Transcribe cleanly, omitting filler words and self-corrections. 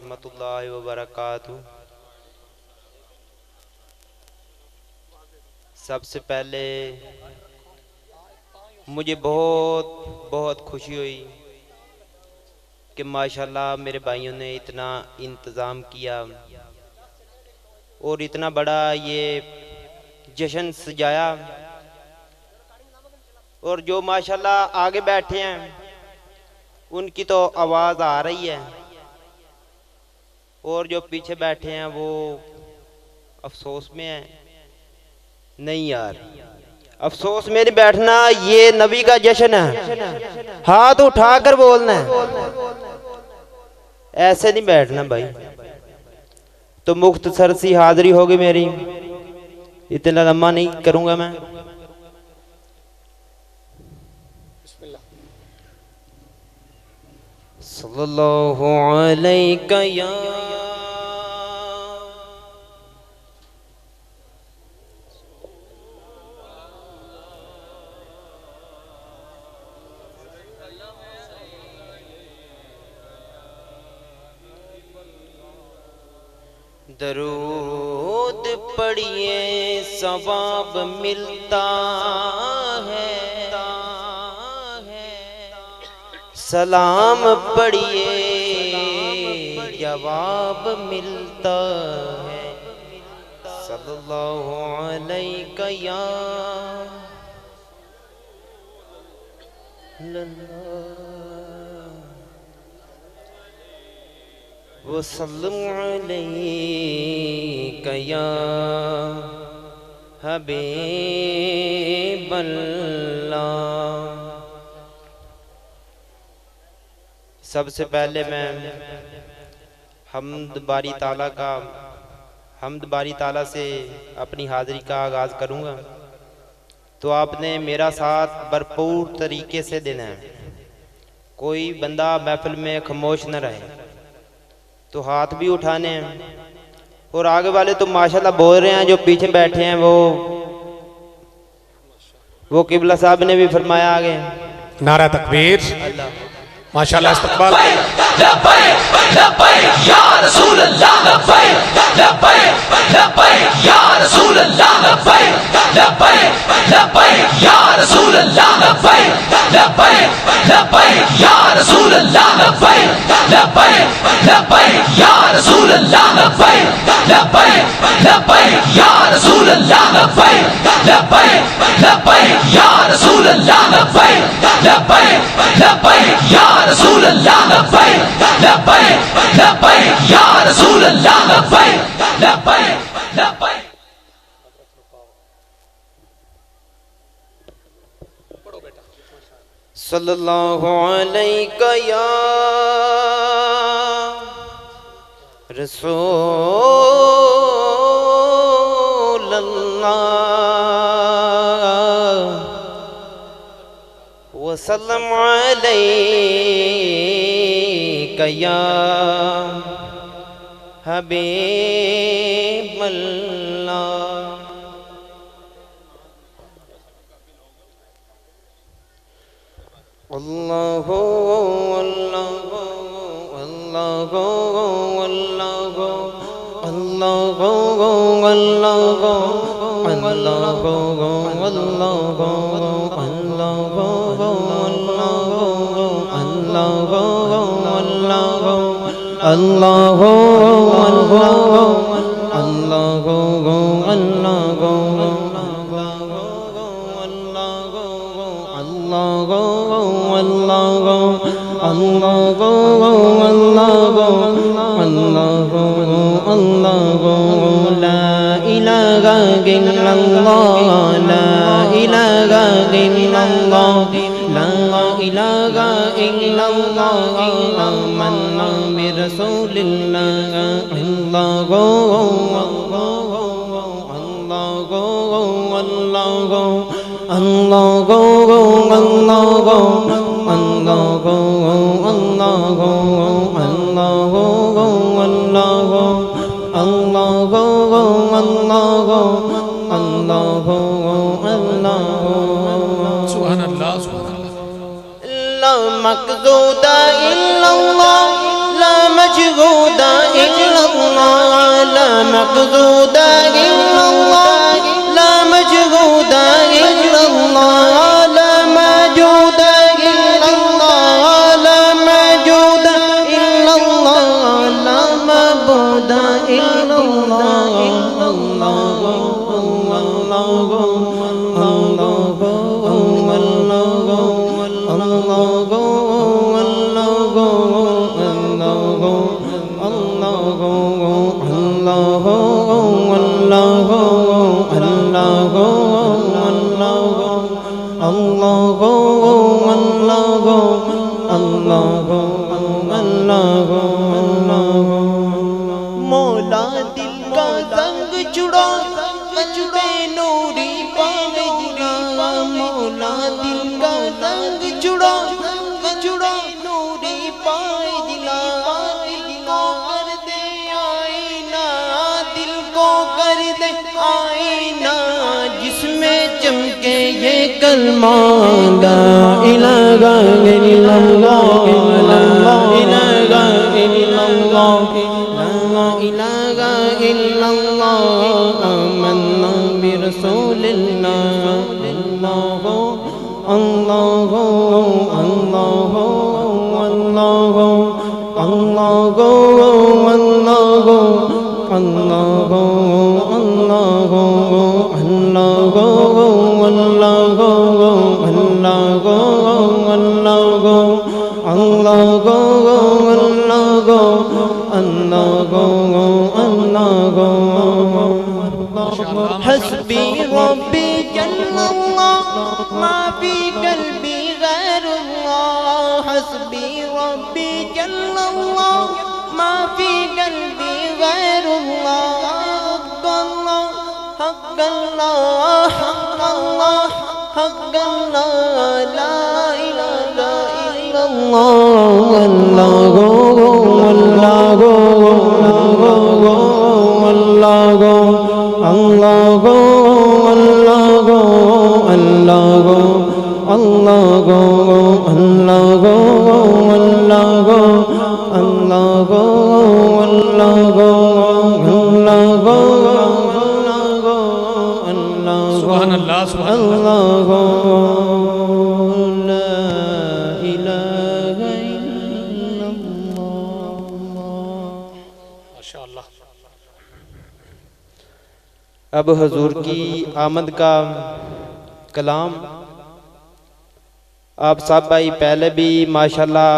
रहमतुल्लाहि व बरकातुहू। सबसे पहले मुझे बहुत बहुत खुशी हुई कि माशाल्लाह मेरे भाइयों ने इतना इंतज़ाम किया और इतना बड़ा ये जश्न सजाया। और जो माशाल्लाह आगे बैठे हैं उनकी तो आवाज़ आ रही है, और जो पीछे बैठे हैं वो अफसोस में हैं। नहीं यार, अफसोस में नहीं बैठना, ये नबी का जश्न है, हाथ उठाकर बोलना है, ऐसे नहीं बैठना भाई। तो मुख्तसर सी हाजिरी होगी मेरी, इतना लम्बा नहीं करूंगा मैं। सल्लल्लाहु अलैका या दरूद पढ़िए सवाब मिलता है, सलाम पढ़िए जवाब मिलता है। सल्लल्लाहु अलैका या वसल्लम अलैका या हबीबल्लाह। सबसे पहले मैं हम्द बारी ताला से अपनी हाज़िरी का आगाज़ करूँगा। तो आपने मेरा साथ भरपूर तरीके से देना है, कोई बंदा महफिल में खामोश न रहे। तो हाथ भी उठाने हैं, और आगे वाले तो माशाल्लाह बोल रहे हैं, जो पीछे बैठे हैं वो किबला साहब ने भी फरमाया आगे नारा तकबीर, माशाल्लाह इस्तकबाल। लब्बैक लब्बैक या रसूल अल्लाह, लब्बैक लब्बैक लब्बैक या रसूल अल्लाह, लब्बैक लब्बैक लब्बैक या रसूल अल्लाह, लब्बैक लब्बैक लब्बैक या रसूल अल्लाह, लब्बैक लब्बैक लब्बैक या रसूल अल्लाह, लब्बैक लब्बैक लब्बैक या रसूल अल्लाह, लब्बैक लब्बैक लब्बैक या रसूल अल्लाह, लब्बैक लब्बैक लब्बैक या रसूल अल्लाह, लब्बैक लब्बैक लब्बैक या रसूल अल्लाह, लब्बैक लब्बैक लब्बैक। सल्लल्लाहु अलैका या रसूल अल्लाह वसल्लम अलैका या हबीबल्लाह। अल्लाहु अल्लाहु अल्लाहु अल्लाहु अल्लाहु अल्लाहु अल्लाहु अल्लाहु अल्लाहु मक़सूदा इल्लल्लाह ला मजगूदा मक़सूद इल्लल्लाह ला मजहूद इल्लल्लाह ला मौजूद इल्लल्लाह ला मौजूद इल्लल्लाह ला मअबूद इल्लल्लाह मौला दिल का संग जुड़ा कल्बे नूरी पावे जिला मौला दिल का संग जुड़ा नूरी पाए जिला दिल को कर दे आईना दिल को कर दे आईना जिसमें चमके ये कलमा ला इलाहा इल्लल्लाह ला इलाहा इल्लल्लाह ला इलाहा इल्लल्लाह आमन्ना बिरसूलिल्लाह अल्लाह अल्लाह अल्लाह अल्लाह हस्बी रब्बी जल्लल्लाह मा फी क़ल्बी गैरुल्लाह हस्बी रब्बी जल्लल्लाह मा फी क़ल्बी गैरुल्लाह हक़्क़ल्लाह हक़्क़ल्लाह हक़्क़ल्लाह ला इलाहा इल्लल्लाह अल्लाह सुभान अल्लाह सुभान अल्लाह माशाअल्लाह। अब हुजूर की आमद का कलाम आप सब भाई पहले भी माशाल्लाह